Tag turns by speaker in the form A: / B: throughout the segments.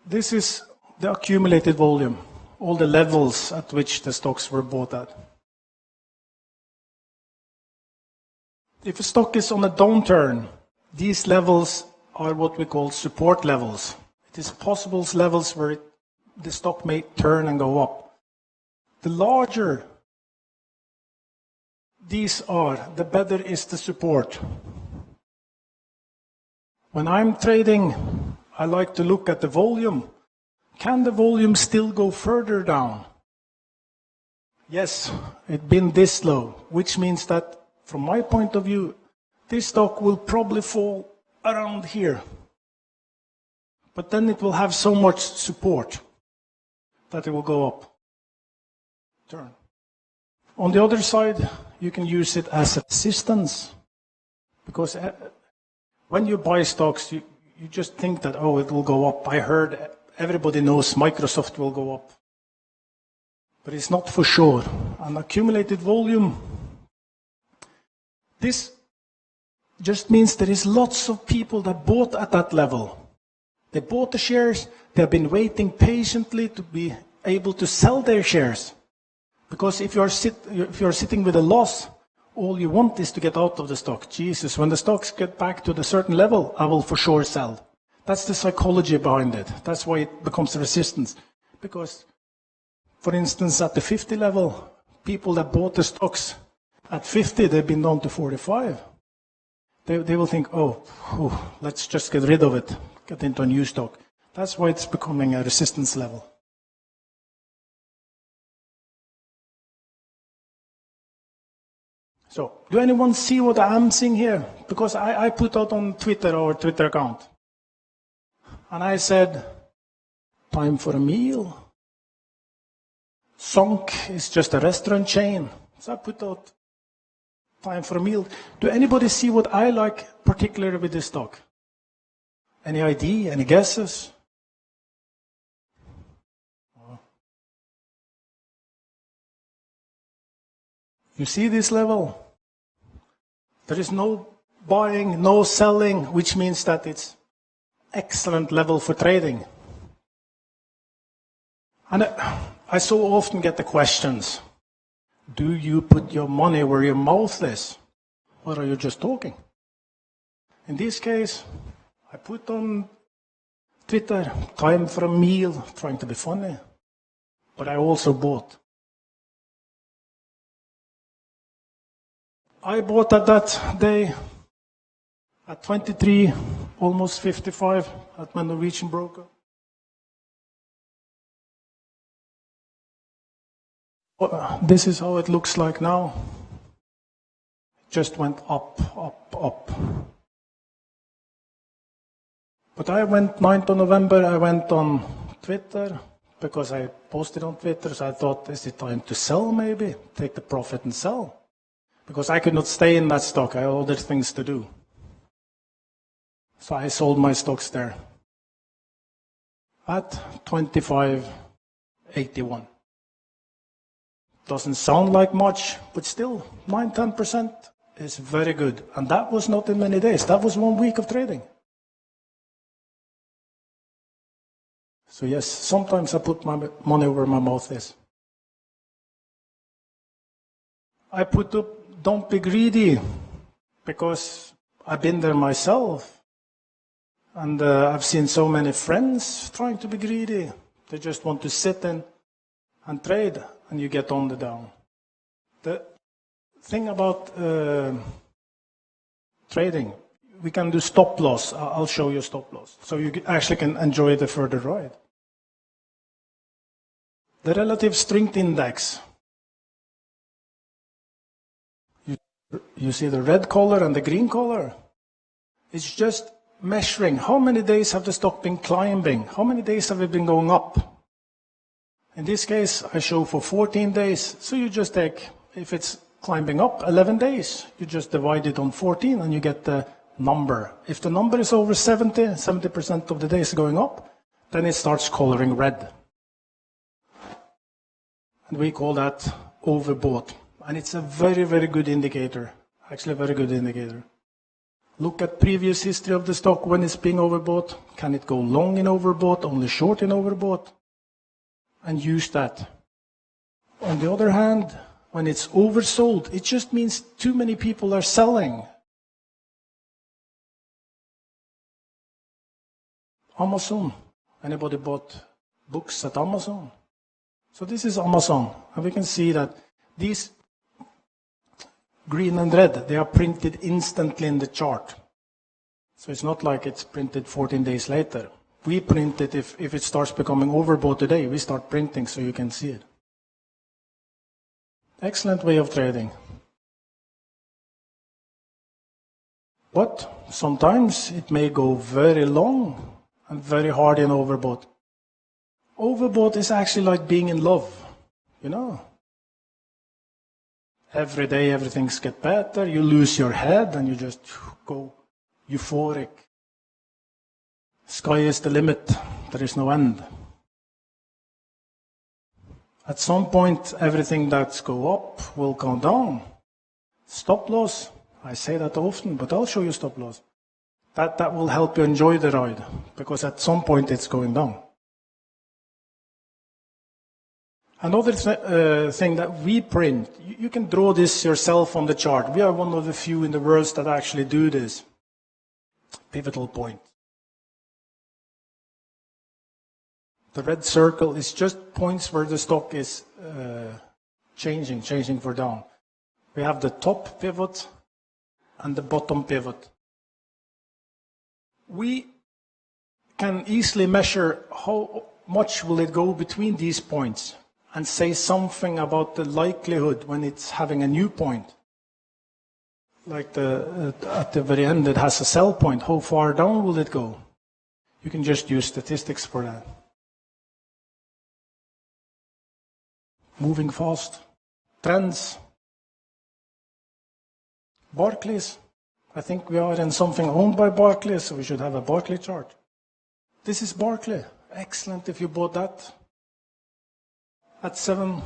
A: This is the accumulated volume, all the levels at which the stocks were bought at. If a stock is on a downturn, these levels are what we call support levels. It is possible levels where the stock may turn and go up. The larger these are, the better is the support. When I'm trading, I like to look at the volume. Can the volume still go further down? Yes, it's been this low, which means that from my point of view, this stock will probably fall around here. But then it will have so much support that it will go up. Turn. On the other side, you can use it as a resistance. Because when you buy stocks, you just think that, oh, it will go up. I heard everybody knows Microsoft will go up. But it's not for sure. An accumulated volume, this just means there is lots of people that bought at that level. They bought the shares, they have been waiting patiently to be able to sell their shares. Because if you're sitting with a loss, all you want is to get out of the stock. Jesus, when the stocks get back to a certain level, I will for sure sell. That's the psychology behind it. That's why it becomes a resistance. Because, for instance, at the 50 level, people that bought the stocks at 50, they've been down to 45. They will think, oh, let's just get rid of it, get into a new stock. That's why it's becoming a resistance level. So, do anyone see what I'm seeing here? Because I put out on Twitter, our Twitter account. And I said, time for a meal. Sunk is just a restaurant chain. So I put out time for a meal. Do anybody see what I like particularly with this stock? Any idea? Any guesses? You see this level? There is no buying, no selling, which means that it's excellent level for trading. And I so often get the questions, do you put your money where your mouth is? Or are you just talking? In this case, I put on Twitter, time for a meal, trying to be funny. But I also bought. I bought at that day at 23, almost 55 at my Norwegian broker. This is how it looks like now. It just went up, up, up. But I went 9th of November, I went on Twitter because I posted on Twitter, so I thought, is it time to sell maybe? Take the profit and sell. Because I could not stay in that stock. I had other things to do. So I sold my stocks there at 25.81. Doesn't sound like much, but still 9-10% is very good. And that was not in many days. That was 1 week of trading. So yes, sometimes I put my money where my mouth is. I put up don't be greedy, because I've been there myself. And I've seen so many friends trying to be greedy. They just want to sit in and trade, and you get on the down. The thing about trading, we can do stop loss. I'll show you stop loss. So you actually can enjoy the further ride. The relative strength index. You see the red color and the green color? It's just measuring how many days have the stock been climbing, how many days have it been going up. In this case, I show for 14 days, so you just take, if it's climbing up 11 days, you just divide it on 14 and you get the number. If the number is over 70% of the days going up, then it starts coloring red. And we call that overbought. And it's a very, very good indicator. Actually, a very good indicator. Look at previous history of the stock when it's being overbought. Can it go long in overbought, only short in overbought? And use that. On the other hand, when it's oversold, it just means too many people are selling. Amazon. Anybody bought books at Amazon? So this is Amazon. And we can see that these green and red, they are printed instantly in the chart. So it's not like it's printed 14 days later. We print it if it starts becoming overbought today. We start printing so you can see it. Excellent way of trading. But sometimes it may go very long and very hard in overbought. Overbought is actually like being in love, you know. Every day everything gets better, you lose your head and you just go euphoric. Sky is the limit, there is no end. At some point everything that's go up will go down. Stop loss, I say that often, but I'll show you stop loss. That will help you enjoy the ride, because at some point it's going down. Another thing that we print, you can draw this yourself on the chart. We are one of the few in the world that actually do this. Pivotal point. The red circle is just points where the stock is changing for down. We have the top pivot and the bottom pivot. We can easily measure how much will it go between these points and say something about the likelihood when it's having a new point. Like at the very end it has a sell point. How far down will it go? You can just use statistics for that. Moving fast. Trends. Barclays. I think we are in something owned by Barclays, so we should have a Barclays chart. This is Barclays. Excellent if you bought that at $7.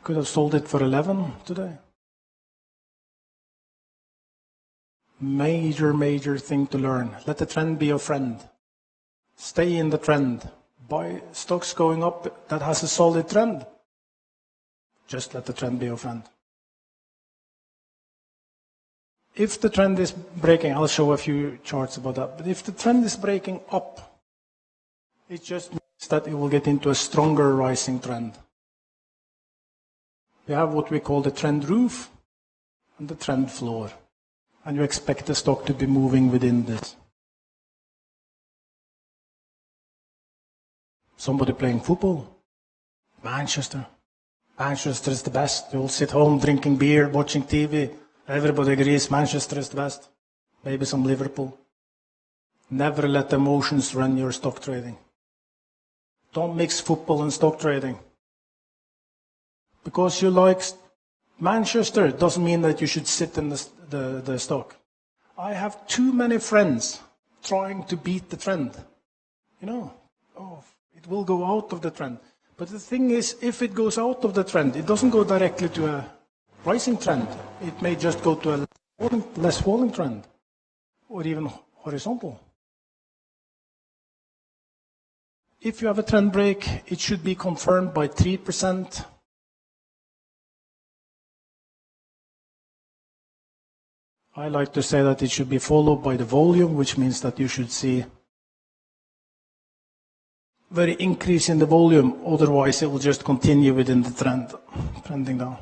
A: Could have sold it for 11 today. Major thing to learn. Let the trend be your friend. Stay in the trend. Buy stocks going up that has a solid trend. Just let the trend be your friend. If the trend is breaking, I'll show a few charts about that, but if the trend is breaking up, it just means that it will get into a stronger rising trend. We have what we call the trend roof and the trend floor, and you expect the stock to be moving within this. Somebody playing football? Manchester. Manchester is the best. You'll sit home drinking beer, watching TV. Everybody agrees Manchester is the best. Maybe some Liverpool. Never let emotions run your stock trading. Don't mix football and stock trading. Because you like Manchester doesn't mean that you should sit in the stock. I have too many friends trying to beat the trend. You know, it will go out of the trend. But the thing is, if it goes out of the trend, it doesn't go directly to a rising trend. It may just go to a less falling trend, or even horizontal. If you have a trend break, it should be confirmed by 3%. I like to say that it should be followed by the volume, which means that you should see very increase in the volume, otherwise it will just continue within the trend, trending down.